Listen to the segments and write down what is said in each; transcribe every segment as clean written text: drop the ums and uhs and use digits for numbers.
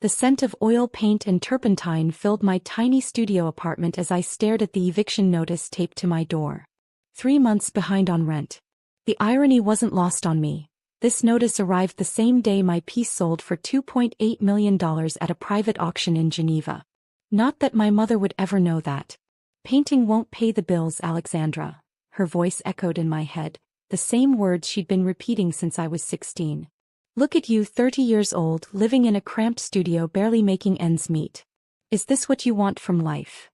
The scent of oil paint and turpentine filled my tiny studio apartment as I stared at the eviction notice taped to my door. 3 months behind on rent. The irony wasn't lost on me. This notice arrived the same day my piece sold for $2.8 million at a private auction in Geneva. Not that my mother would ever know that. Painting won't pay the bills, Alexandra. Her voice echoed in my head, the same words she'd been repeating since I was 16. Look at you, 30 years old, living in a cramped studio, barely making ends meet. Is this what you want from life?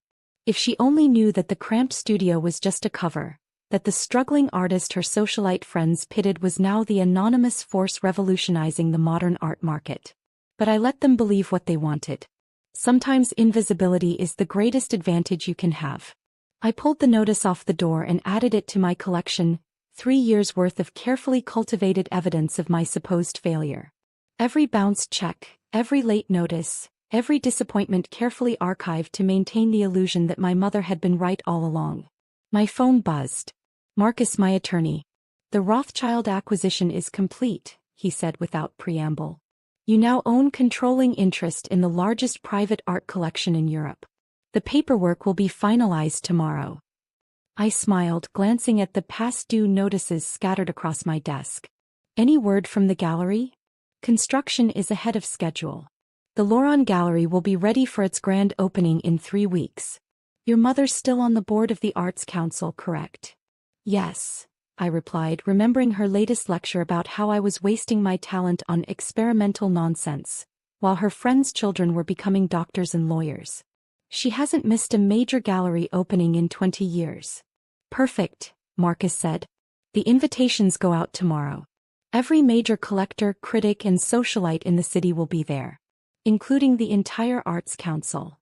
If she only knew that the cramped studio was just a cover, that the struggling artist her socialite friends pitied was now the anonymous force revolutionizing the modern art market. But I let them believe what they wanted. Sometimes invisibility is the greatest advantage you can have. I pulled the notice off the door and added it to my collection, 3 years' worth of carefully cultivated evidence of my supposed failure. Every bounced check, every late notice, every disappointment carefully archived to maintain the illusion that my mother had been right all along. My phone buzzed. Marcus, my attorney. The Rothschild acquisition is complete, he said without preamble. You now own controlling interest in the largest private art collection in Europe. The paperwork will be finalized tomorrow. I smiled, glancing at the past due notices scattered across my desk. Any word from the gallery? Construction is ahead of schedule. The Laurent Gallery will be ready for its grand opening in 3 weeks. Your mother's still on the board of the Arts Council, correct? Yes, I replied, remembering her latest lecture about how I was wasting my talent on experimental nonsense, while her friends' children were becoming doctors and lawyers. She hasn't missed a major gallery opening in 20 years. Perfect, Marcus said. The invitations go out tomorrow. Every major collector, critic, and socialite in the city will be there, including the entire Arts Council.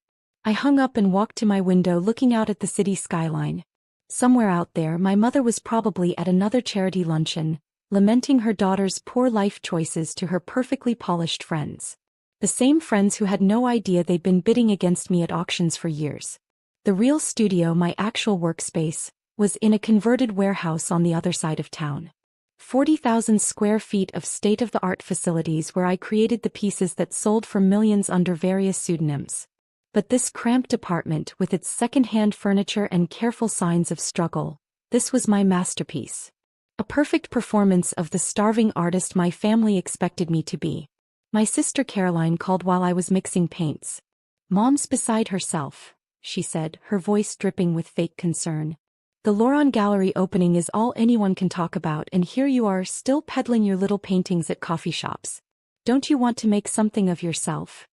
I hung up and walked to my window, looking out at the city skyline. Somewhere out there, my mother was probably at another charity luncheon, lamenting her daughter's poor life choices to her perfectly polished friends. The same friends who had no idea they'd been bidding against me at auctions for years. The real studio, my actual workspace, was in a converted warehouse on the other side of town. 40,000 square feet of state-of-the-art facilities where I created the pieces that sold for millions under various pseudonyms. But this cramped apartment, with its second-hand furniture and careful signs of struggle, this was my masterpiece. A perfect performance of the starving artist my family expected me to be. My sister Caroline called while I was mixing paints. Mom's beside herself, she said, her voice dripping with fake concern. The Laurent Gallery opening is all anyone can talk about, and here you are still peddling your little paintings at coffee shops. Don't you want to make something of yourself?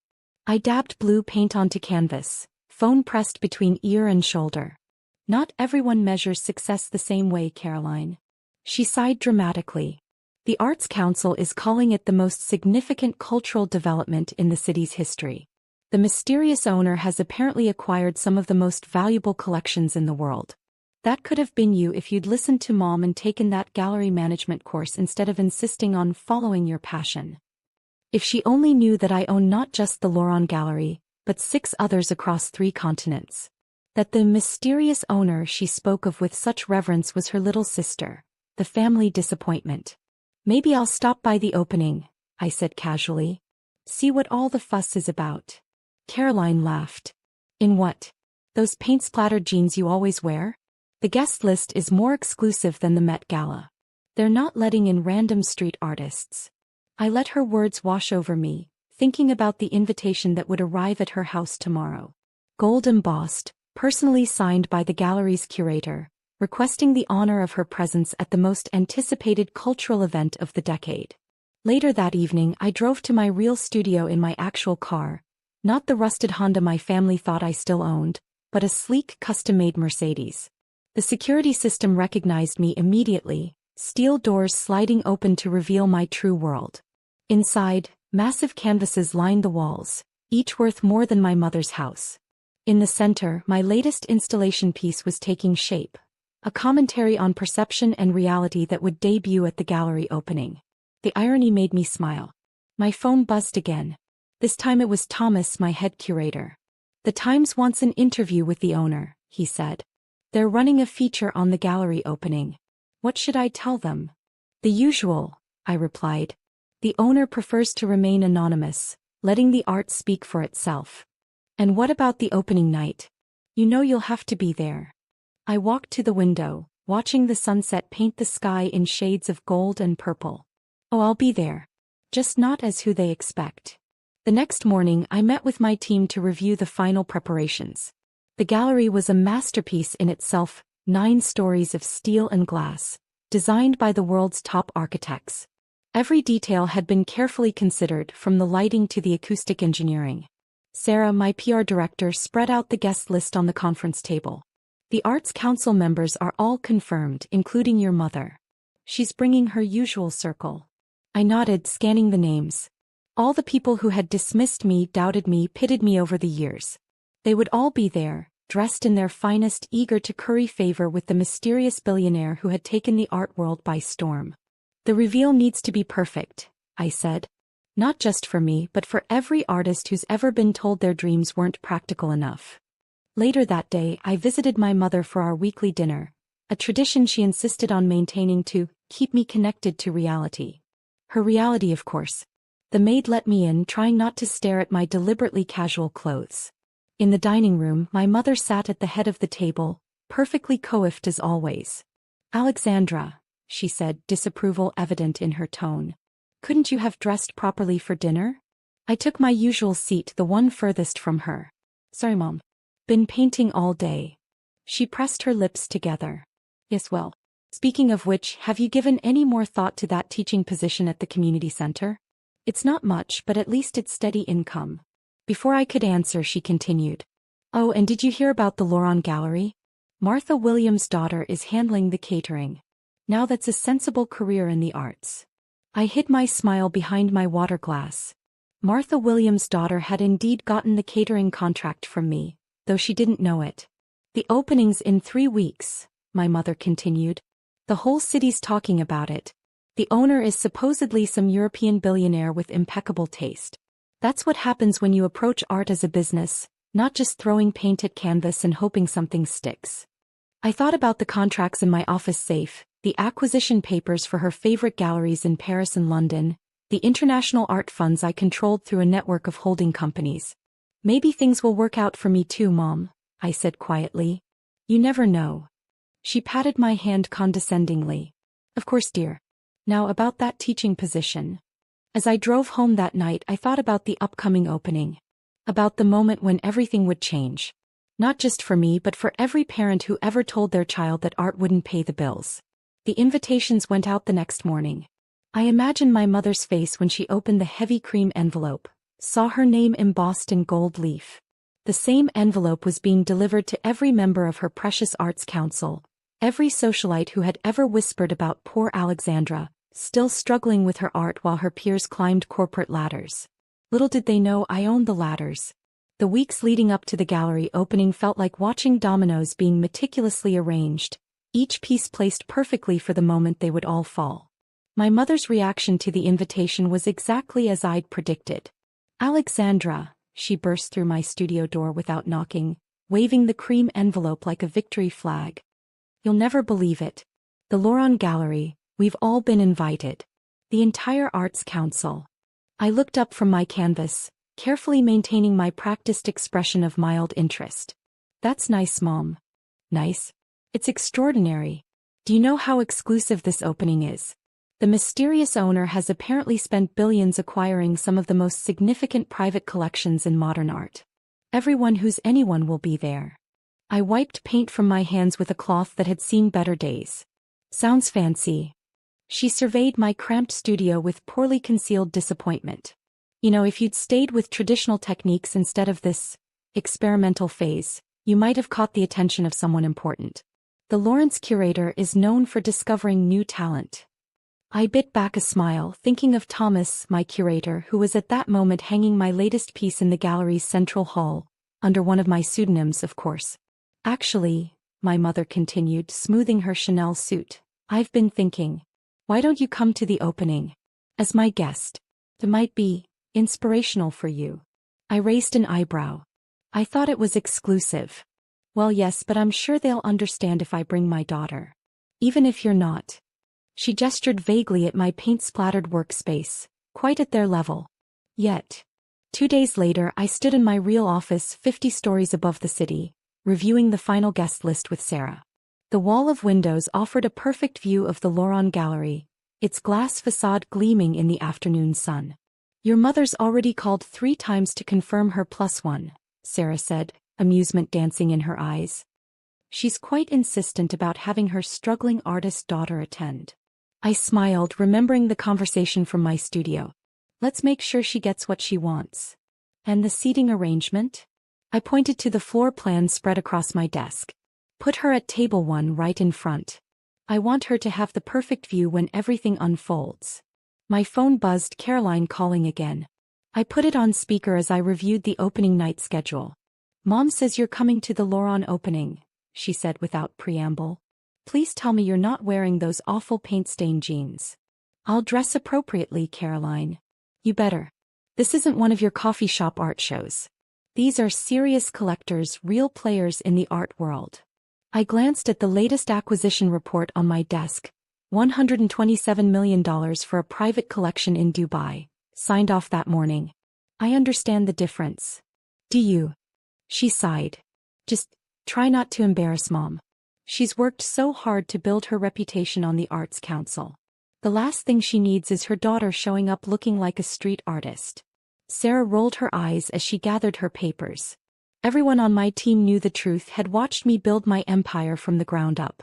I dabbed blue paint onto canvas, phone pressed between ear and shoulder. Not everyone measures success the same way, Caroline. She sighed dramatically. The Arts Council is calling it the most significant cultural development in the city's history. The mysterious owner has apparently acquired some of the most valuable collections in the world. That could have been you if you'd listened to Mom and taken that gallery management course instead of insisting on following your passion. If she only knew that I own not just the Laurent Gallery, but 6 others across 3 continents. That the mysterious owner she spoke of with such reverence was her little sister, the family disappointment. Maybe I'll stop by the opening, I said casually. See what all the fuss is about. Caroline laughed. In what? Those paint-splattered jeans you always wear? The guest list is more exclusive than the Met Gala. They're not letting in random street artists. I let her words wash over me, thinking about the invitation that would arrive at her house tomorrow. Gold embossed, personally signed by the gallery's curator, requesting the honor of her presence at the most anticipated cultural event of the decade. Later that evening, I drove to my real studio in my actual car, not the rusted Honda my family thought I still owned, but a sleek, custom-made Mercedes. The security system recognized me immediately, steel doors sliding open to reveal my true world. Inside, massive canvases lined the walls, each worth more than my mother's house. In the center, my latest installation piece was taking shape, a commentary on perception and reality that would debut at the gallery opening. The irony made me smile. My phone buzzed again. This time it was Thomas, my head curator. The Times wants an interview with the owner, he said. They're running a feature on the gallery opening. What should I tell them? The usual, I replied. The owner prefers to remain anonymous, letting the art speak for itself. And what about the opening night? You know you'll have to be there. I walked to the window, watching the sunset paint the sky in shades of gold and purple. Oh, I'll be there. Just not as who they expect. The next morning I met with my team to review the final preparations. The gallery was a masterpiece in itself, 9 stories of steel and glass, designed by the world's top architects. Every detail had been carefully considered, from the lighting to the acoustic engineering. Sarah, my PR director, spread out the guest list on the conference table. The Arts Council members are all confirmed, including your mother. She's bringing her usual circle. I nodded, scanning the names. All the people who had dismissed me, doubted me, pitted me over the years. They would all be there, dressed in their finest, eager to curry favor with the mysterious billionaire who had taken the art world by storm. The reveal needs to be perfect, I said. Not just for me, but for every artist who's ever been told their dreams weren't practical enough. Later that day, I visited my mother for our weekly dinner, a tradition she insisted on maintaining to keep me connected to reality. Her reality, of course. The maid let me in, trying not to stare at my deliberately casual clothes. In the dining room, my mother sat at the head of the table, perfectly coiffed as always. Alexandra, she said, disapproval evident in her tone. Couldn't you have dressed properly for dinner? I took my usual seat, the one furthest from her. Sorry, Mom. Been painting all day. She pressed her lips together. Yes, well. Speaking of which, have you given any more thought to that teaching position at the community center? It's not much, but at least it's steady income. Before I could answer, she continued. Oh, and did you hear about the Laurent Gallery? Martha Williams' daughter is handling the catering. Now that's a sensible career in the arts. I hid my smile behind my water glass. Martha Williams' daughter had indeed gotten the catering contract from me, though she didn't know it. The opening's in 3 weeks, my mother continued. The whole city's talking about it. The owner is supposedly some European billionaire with impeccable taste. That's what happens when you approach art as a business, not just throwing paint at canvas and hoping something sticks. I thought about the contracts in my office safe, the acquisition papers for her favorite galleries in Paris and London, the international art funds I controlled through a network of holding companies. Maybe things will work out for me too, Mom, I said quietly. You never know. She patted my hand condescendingly. Of course, dear. Now about that teaching position. As I drove home that night, I thought about the upcoming opening. About the moment when everything would change. Not just for me, but for every parent who ever told their child that art wouldn't pay the bills. The invitations went out the next morning. I imagined my mother's face when she opened the heavy cream envelope, saw her name embossed in gold leaf. The same envelope was being delivered to every member of her precious Arts Council, every socialite who had ever whispered about poor Alexandra, still struggling with her art while her peers climbed corporate ladders. Little did they know I owned the ladders. The weeks leading up to the gallery opening felt like watching dominoes being meticulously arranged, each piece placed perfectly for the moment they would all fall. My mother's reaction to the invitation was exactly as I'd predicted. Alexandra, she burst through my studio door without knocking, waving the cream envelope like a victory flag. You'll never believe it. The Laurent Gallery, we've all been invited. The entire Arts Council. I looked up from my canvas, carefully maintaining my practiced expression of mild interest. That's nice, Mom. Nice? It's extraordinary. Do you know how exclusive this opening is? The mysterious owner has apparently spent billions acquiring some of the most significant private collections in modern art. Everyone who's anyone will be there. I wiped paint from my hands with a cloth that had seen better days. Sounds fancy. She surveyed my cramped studio with poorly concealed disappointment. You know, if you'd stayed with traditional techniques instead of this experimental phase, you might have caught the attention of someone important. The Lawrence curator is known for discovering new talent. I bit back a smile, thinking of Thomas, my curator, who was at that moment hanging my latest piece in the gallery's central hall, under one of my pseudonyms, of course. Actually, my mother continued, smoothing her Chanel suit, I've been thinking, why don't you come to the opening? As my guest. It might be inspirational for you. I raised an eyebrow. I thought it was exclusive. Well, yes, but I'm sure they'll understand if I bring my daughter. Even if you're not. She gestured vaguely at my paint-splattered workspace, quite at their level. Yet. 2 days later, I stood in my real office 50 stories above the city, reviewing the final guest list with Sarah. The wall of windows offered a perfect view of the Loron Gallery, its glass facade gleaming in the afternoon sun. Your mother's already called 3 times to confirm her +1, Sarah said, amusement dancing in her eyes. She's quite insistent about having her struggling artist daughter attend. I smiled, remembering the conversation from my studio. Let's make sure she gets what she wants. And the seating arrangement? I pointed to the floor plan spread across my desk. Put her at table 1 right in front. I want her to have the perfect view when everything unfolds. My phone buzzed, Caroline calling again. I put it on speaker as I reviewed the opening night schedule. Mom says you're coming to the Loron opening, she said without preamble. Please tell me you're not wearing those awful paint-stained jeans. I'll dress appropriately, Caroline. You better. This isn't one of your coffee shop art shows. These are serious collectors, real players in the art world. I glanced at the latest acquisition report on my desk. $127 million for a private collection in Dubai, signed off that morning. I understand the difference. Do you? She sighed. Just try not to embarrass Mom. She's worked so hard to build her reputation on the Arts Council. The last thing she needs is her daughter showing up looking like a street artist. Sarah rolled her eyes as she gathered her papers. Everyone on my team knew the truth, had watched me build my empire from the ground up.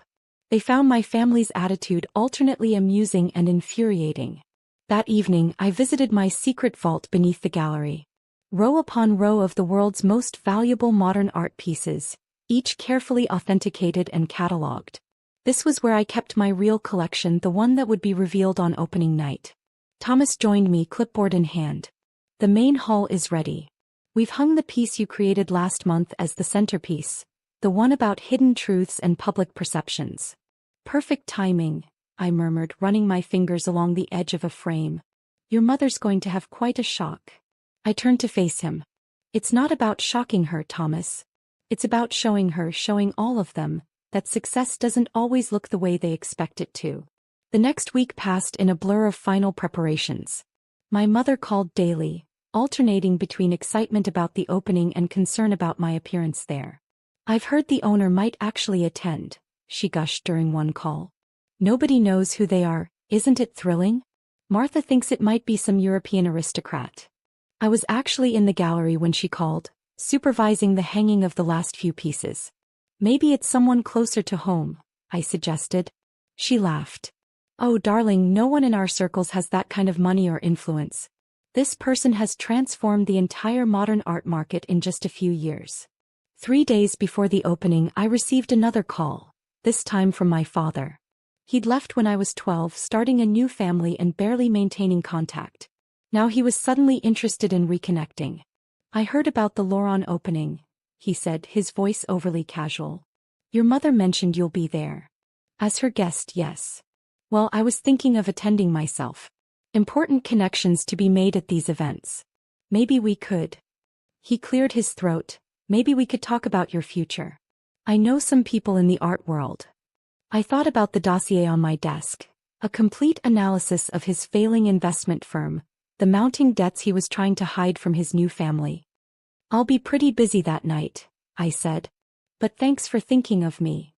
They found my family's attitude alternately amusing and infuriating. That evening, I visited my secret vault beneath the gallery. Row upon row of the world's most valuable modern art pieces, each carefully authenticated and catalogued. This was where I kept my real collection, the one that would be revealed on opening night. Thomas joined me, clipboard in hand. The main hall is ready. We've hung the piece you created last month as the centerpiece, the one about hidden truths and public perceptions. Perfect timing, I murmured, running my fingers along the edge of a frame. Your mother's going to have quite a shock. I turned to face him. It's not about shocking her, Thomas. It's about showing her, showing all of them, that success doesn't always look the way they expect it to. The next week passed in a blur of final preparations. My mother called daily, alternating between excitement about the opening and concern about my appearance there. I've heard the owner might actually attend, she gushed during one call. Nobody knows who they are, isn't it thrilling? Martha thinks it might be some European aristocrat. I was actually in the gallery when she called, supervising the hanging of the last few pieces. Maybe it's someone closer to home, I suggested. She laughed. Oh, darling, no one in our circles has that kind of money or influence. This person has transformed the entire modern art market in just a few years. 3 days before the opening, I received another call, this time from my father. He'd left when I was 12, starting a new family and barely maintaining contact. Now he was suddenly interested in reconnecting. I heard about the Loron opening, he said, his voice overly casual. Your mother mentioned you'll be there. As her guest, yes. Well, I was thinking of attending myself. Important connections to be made at these events. Maybe we could. He cleared his throat. Maybe we could talk about your future. I know some people in the art world. I thought about the dossier on my desk. A complete analysis of his failing investment firm, the mounting debts he was trying to hide from his new family. I'll be pretty busy that night, I said. But thanks for thinking of me.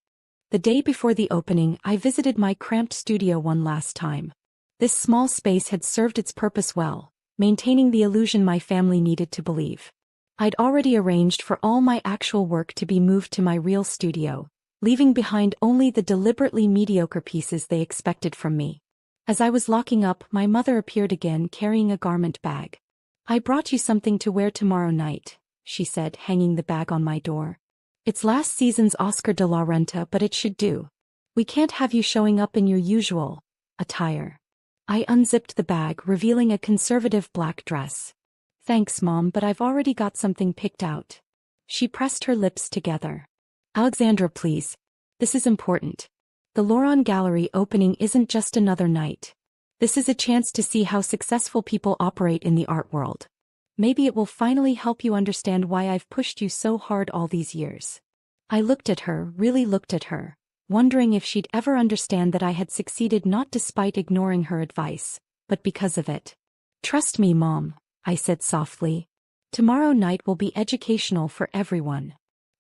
The day before the opening, I visited my cramped studio one last time. This small space had served its purpose well, maintaining the illusion my family needed to believe. I'd already arranged for all my actual work to be moved to my real studio, leaving behind only the deliberately mediocre pieces they expected from me. As I was locking up, my mother appeared again, carrying a garment bag. I brought you something to wear tomorrow night, she said, hanging the bag on my door. It's last season's Oscar de la Renta, but it should do. We can't have you showing up in your usual attire. I unzipped the bag, revealing a conservative black dress. Thanks, Mom, but I've already got something picked out. She pressed her lips together. Alexandra, please. This is important. The Loron Gallery opening isn't just another night. This is a chance to see how successful people operate in the art world. Maybe it will finally help you understand why I've pushed you so hard all these years. I looked at her, really looked at her, wondering if she'd ever understand that I had succeeded not despite ignoring her advice, but because of it. Trust me, Mom, I said softly. Tomorrow night will be educational for everyone.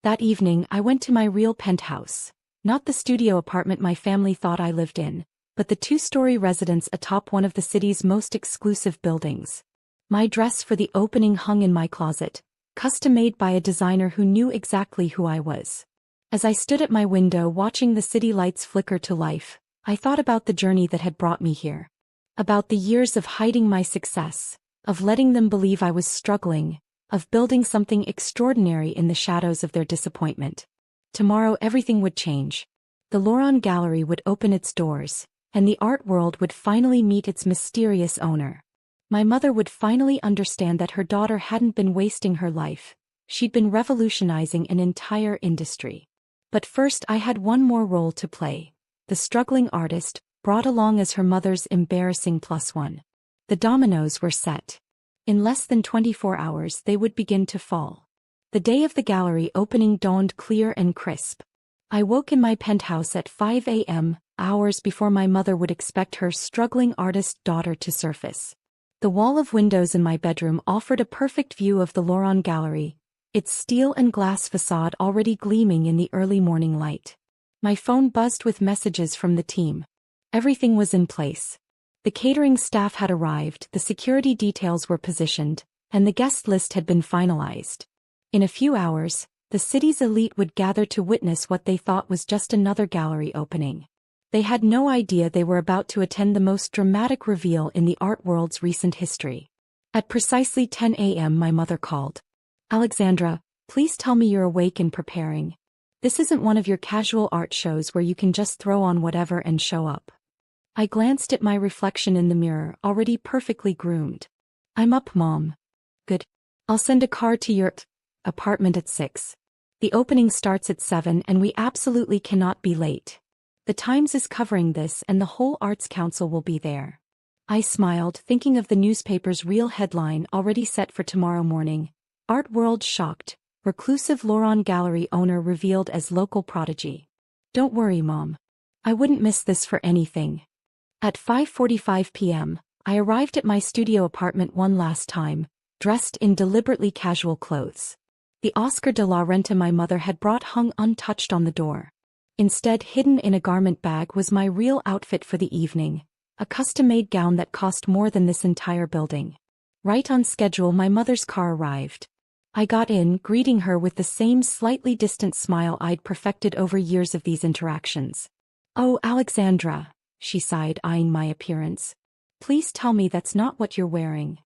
That evening I went to my real penthouse. Not the studio apartment my family thought I lived in, but the two-story residence atop one of the city's most exclusive buildings. My dress for the opening hung in my closet, custom-made by a designer who knew exactly who I was. As I stood at my window watching the city lights flicker to life, I thought about the journey that had brought me here. About the years of hiding my success, of letting them believe I was struggling, of building something extraordinary in the shadows of their disappointment. Tomorrow everything would change. The Loron Gallery would open its doors, and the art world would finally meet its mysterious owner. My mother would finally understand that her daughter hadn't been wasting her life, she'd been revolutionizing an entire industry. But first I had one more role to play, the struggling artist, brought along as her mother's embarrassing plus one. The dominoes were set. In less than 24 hours they would begin to fall. The day of the gallery opening dawned clear and crisp. I woke in my penthouse at 5 a.m., hours before my mother would expect her struggling artist daughter to surface. The wall of windows in my bedroom offered a perfect view of the Loron Gallery, its steel and glass facade already gleaming in the early morning light. My phone buzzed with messages from the team. Everything was in place. The catering staff had arrived, the security details were positioned, and the guest list had been finalized. In a few hours, the city's elite would gather to witness what they thought was just another gallery opening. They had no idea they were about to attend the most dramatic reveal in the art world's recent history. At precisely 10 a.m. my mother called. "Alexandra, please tell me you're awake and preparing. This isn't one of your casual art shows where you can just throw on whatever and show up." I glanced at my reflection in the mirror, already perfectly groomed. "I'm up, Mom." "Good. I'll send a car to your apartment at 6. The opening starts at 7 and we absolutely cannot be late. The Times is covering this and the whole Arts Council will be there." I smiled, thinking of the newspaper's real headline already set for tomorrow morning. Art world shocked, reclusive Loron Gallery owner revealed as local prodigy. "Don't worry, Mom. I wouldn't miss this for anything." At 5:45 p.m., I arrived at my studio apartment one last time, dressed in deliberately casual clothes. The Oscar de la Renta my mother had brought hung untouched on the door. Instead, hidden in a garment bag was my real outfit for the evening, a custom-made gown that cost more than this entire building. Right on schedule, my mother's car arrived. I got in, greeting her with the same slightly distant smile I'd perfected over years of these interactions. "Oh, Alexandra," she sighed, eyeing my appearance. "Please tell me that's not what you're wearing."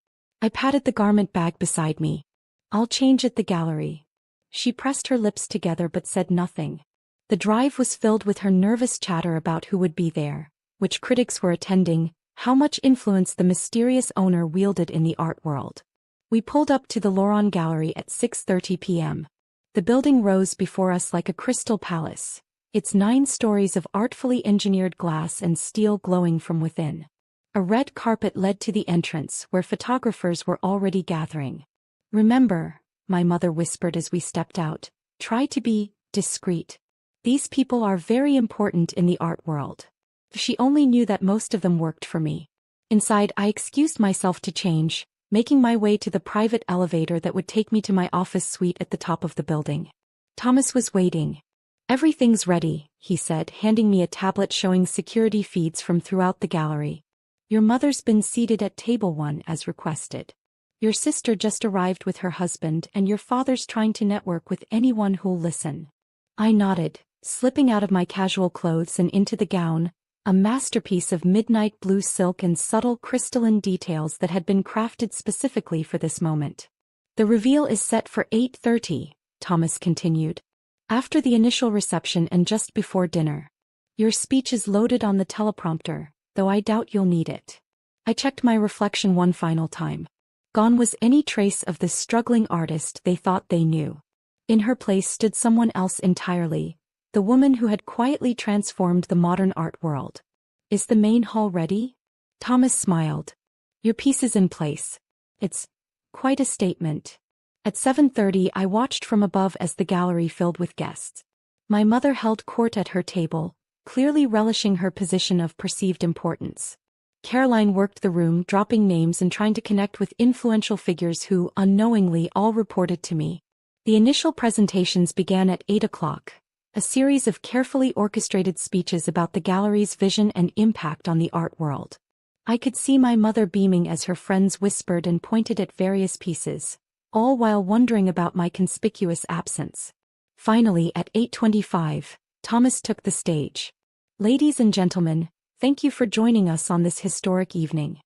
I patted the garment bag beside me. "I'll change at the gallery." She pressed her lips together but said nothing. The drive was filled with her nervous chatter about who would be there, which critics were attending, how much influence the mysterious owner wielded in the art world. We pulled up to the Loron Gallery at 6:30 p.m. The building rose before us like a crystal palace, its 9 stories of artfully engineered glass and steel glowing from within. A red carpet led to the entrance where photographers were already gathering. "Remember," my mother whispered as we stepped out, "try to be discreet. These people are very important in the art world." If she only knew that most of them worked for me. Inside, I excused myself to change, making my way to the private elevator that would take me to my office suite at the top of the building. Thomas was waiting. "Everything's ready," he said, handing me a tablet showing security feeds from throughout the gallery. "Your mother's been seated at table 1 as requested. Your sister just arrived with her husband and your father's trying to network with anyone who'll listen." I nodded, slipping out of my casual clothes and into the gown, a masterpiece of midnight blue silk and subtle crystalline details that had been crafted specifically for this moment. "The reveal is set for 8:30, Thomas continued. "After the initial reception and just before dinner. Your speech is loaded on the teleprompter, though I doubt you'll need it." I checked my reflection one final time. Gone was any trace of the struggling artist they thought they knew. In her place stood someone else entirely, the woman who had quietly transformed the modern art world. "Is the main hall ready?" Thomas smiled. "Your piece is in place. It's quite a statement." At 7:30 I watched from above as the gallery filled with guests. My mother held court at her table, clearly relishing her position of perceived importance. Caroline worked the room, dropping names and trying to connect with influential figures who, unknowingly, all reported to me. The initial presentations began at 8 o'clock, a series of carefully orchestrated speeches about the gallery's vision and impact on the art world. I could see my mother beaming as her friends whispered and pointed at various pieces, all while wondering about my conspicuous absence. Finally, at 8:25, Thomas took the stage. "Ladies and gentlemen, thank you for joining us on this historic evening.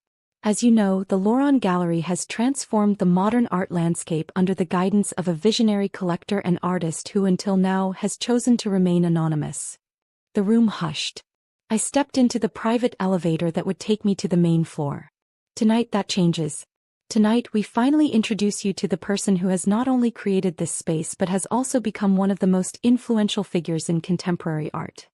As you know, the Laurent Gallery has transformed the modern art landscape under the guidance of a visionary collector and artist who until now has chosen to remain anonymous." The room hushed. I stepped into the private elevator that would take me to the main floor. Tonight that changes. Tonight we finally introduce you to the person who has not only created this space but has also become one of the most influential figures in contemporary art.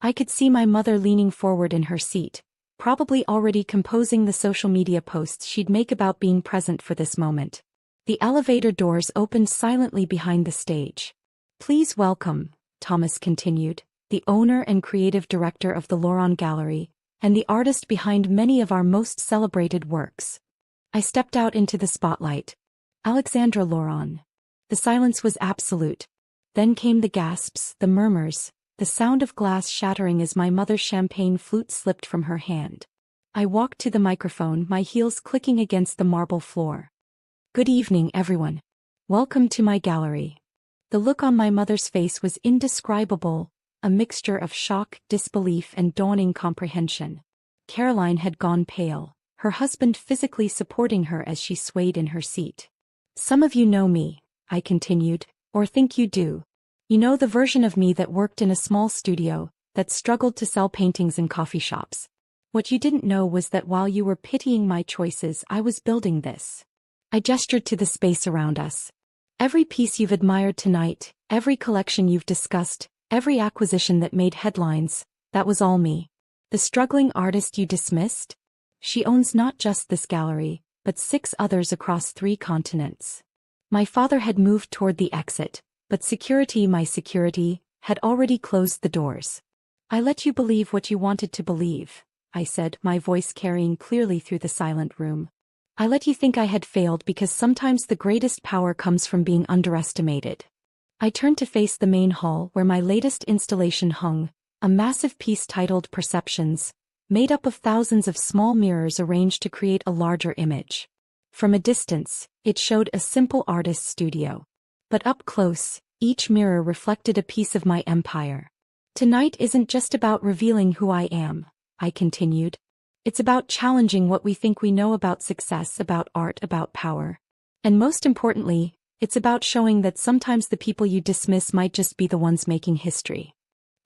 I could see my mother leaning forward in her seat, probably already composing the social media posts she'd make about being present for this moment. The elevator doors opened silently behind the stage. "Please welcome," Thomas continued, "the owner and creative director of the Laurent Gallery, and the artist behind many of our most celebrated works." I stepped out into the spotlight. "Alexandra Laurent." The silence was absolute. Then came the gasps, the murmurs, the sound of glass shattering as my mother's champagne flute slipped from her hand. I walked to the microphone, my heels clicking against the marble floor. "Good evening, everyone. Welcome to my gallery." The look on my mother's face was indescribable, a mixture of shock, disbelief, and dawning comprehension. Caroline had gone pale, her husband physically supporting her as she swayed in her seat. "Some of you know me," I continued, "or think you do. You know the version of me that worked in a small studio, that struggled to sell paintings in coffee shops. What you didn't know was that while you were pitying my choices, I was building this." I gestured to the space around us. "Every piece you've admired tonight, every collection you've discussed, every acquisition that made headlines, that was all me. The struggling artist you dismissed? She owns not just this gallery, but 6 others across 3 continents." My father had moved toward the exit, but security, my security, had already closed the doors. "I let you believe what you wanted to believe," I said, my voice carrying clearly through the silent room. "I let you think I had failed because sometimes the greatest power comes from being underestimated." I turned to face the main hall where my latest installation hung, a massive piece titled Perceptions, made up of thousands of small mirrors arranged to create a larger image. From a distance, it showed a simple artist's studio. But up close, each mirror reflected a piece of my empire. "Tonight isn't just about revealing who I am," I continued. "It's about challenging what we think we know about success, about art, about power. And most importantly, it's about showing that sometimes the people you dismiss might just be the ones making history."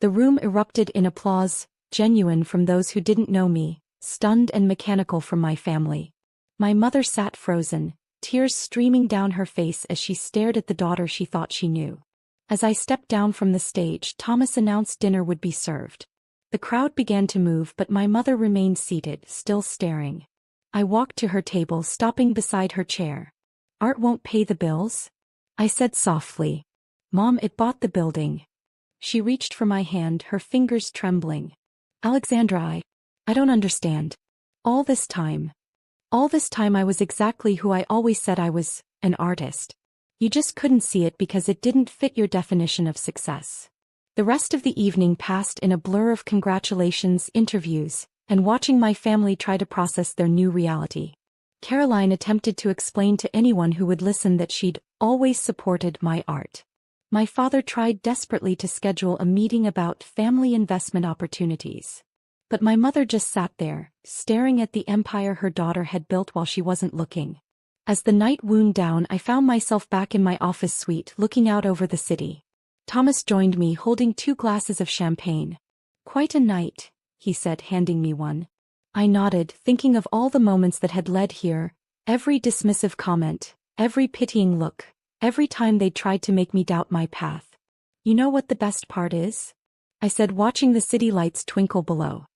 The room erupted in applause, genuine from those who didn't know me, stunned and mechanical from my family. My mother sat frozen, tears streaming down her face as she stared at the daughter she thought she knew. As I stepped down from the stage, Thomas announced dinner would be served. The crowd began to move, but my mother remained seated, still staring. I walked to her table, stopping beside her chair. "Art won't pay the bills?" I said softly. "Mom, it bought the building." She reached for my hand, her fingers trembling. "Alexandra, I don't understand. All this time I was exactly who I always said I was, an artist. You just couldn't see it because it didn't fit your definition of success." The rest of the evening passed in a blur of congratulations, interviews, and watching my family try to process their new reality. Caroline attempted to explain to anyone who would listen that she'd always supported my art. My father tried desperately to schedule a meeting about family investment opportunities. But my mother just sat there, staring at the empire her daughter had built while she wasn't looking. As the night wound down, I found myself back in my office suite, looking out over the city. Thomas joined me, holding 2 glasses of champagne. "Quite a night," he said, handing me one. I nodded, thinking of all the moments that had led here, every dismissive comment, every pitying look, every time they tried to make me doubt my path. "You know what the best part is?" I said, watching the city lights twinkle below.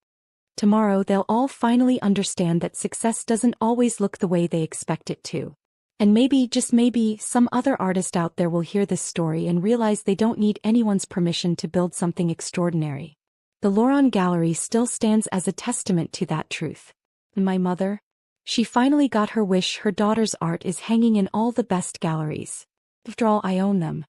"Tomorrow they'll all finally understand that success doesn't always look the way they expect it to. And maybe, just maybe, some other artist out there will hear this story and realize they don't need anyone's permission to build something extraordinary." The Laurent Gallery still stands as a testament to that truth. And my mother? She finally got her wish. Her daughter's art is hanging in all the best galleries. After all, I own them.